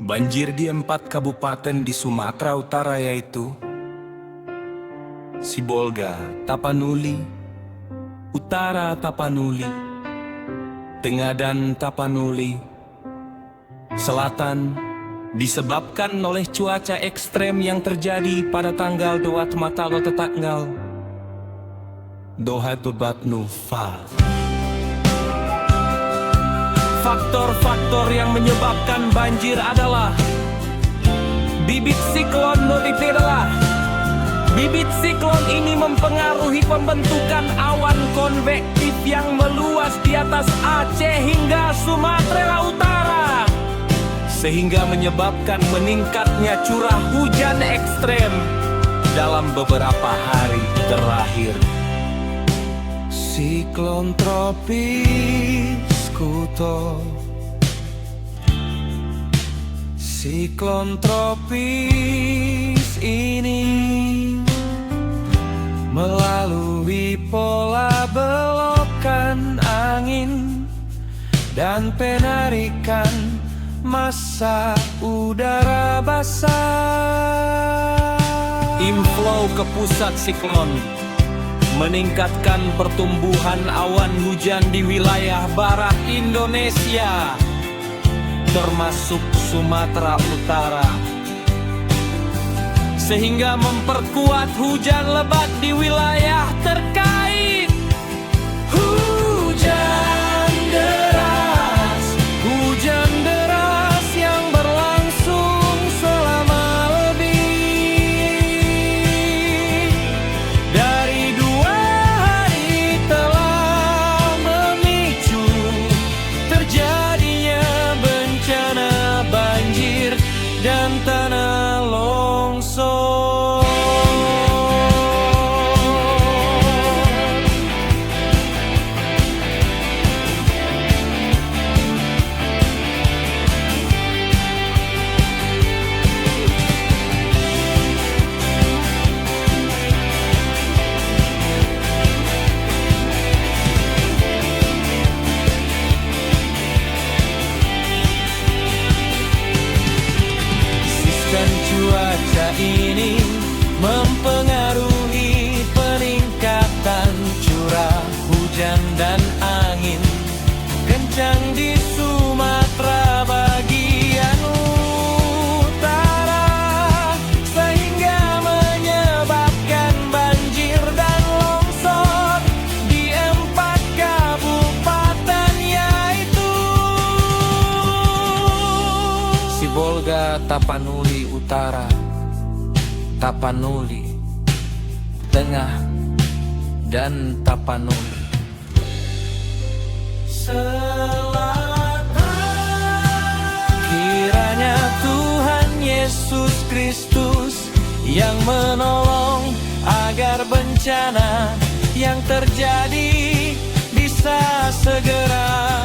Banjir di 4 kabupaten di Sumatera Utara yaitu Sibolga, Tapanuli, Utara Tapanuli, Tengah dan Tapanuli, Selatan, disebabkan oleh cuaca ekstrem yang terjadi pada tanggal 2 Matalo tanggal Doha Tubatnu Fa. Faktor-faktor yang menyebabkan banjir adalah bibit siklon Nodipedala. Bibit siklon ini mempengaruhi pembentukan awan konvektif yang meluas di atas Aceh hingga Sumatera Utara, sehingga menyebabkan meningkatnya curah hujan ekstrem dalam beberapa hari terakhir. Siklon tropis Kuto, siklon tropis ini melalui pola belokan angin dan penarikan massa udara basah. Inflow ke pusat siklon meningkatkan pertumbuhan awan hujan di wilayah barat Indonesia, termasuk Sumatera Utara, sehingga memperkuat hujan lebat di wilayah terkait. Hujan deras yang berlangsung selama lebih dari 2 hari telah memicu terjadinya bencana banjir dan tanah longsor. Sistem cuaca ini mempengaruhi peningkatan curah hujan dan angin kencang di Sumatera bagian utara, sehingga menyebabkan banjir dan longsor di 4 kabupaten yaitu Sibolga, Tapanuli Utara, Tapanuli Tengah, dan Tapanuli Selatan. Kiranya Tuhan Yesus Kristus yang menolong agar bencana yang terjadi bisa segera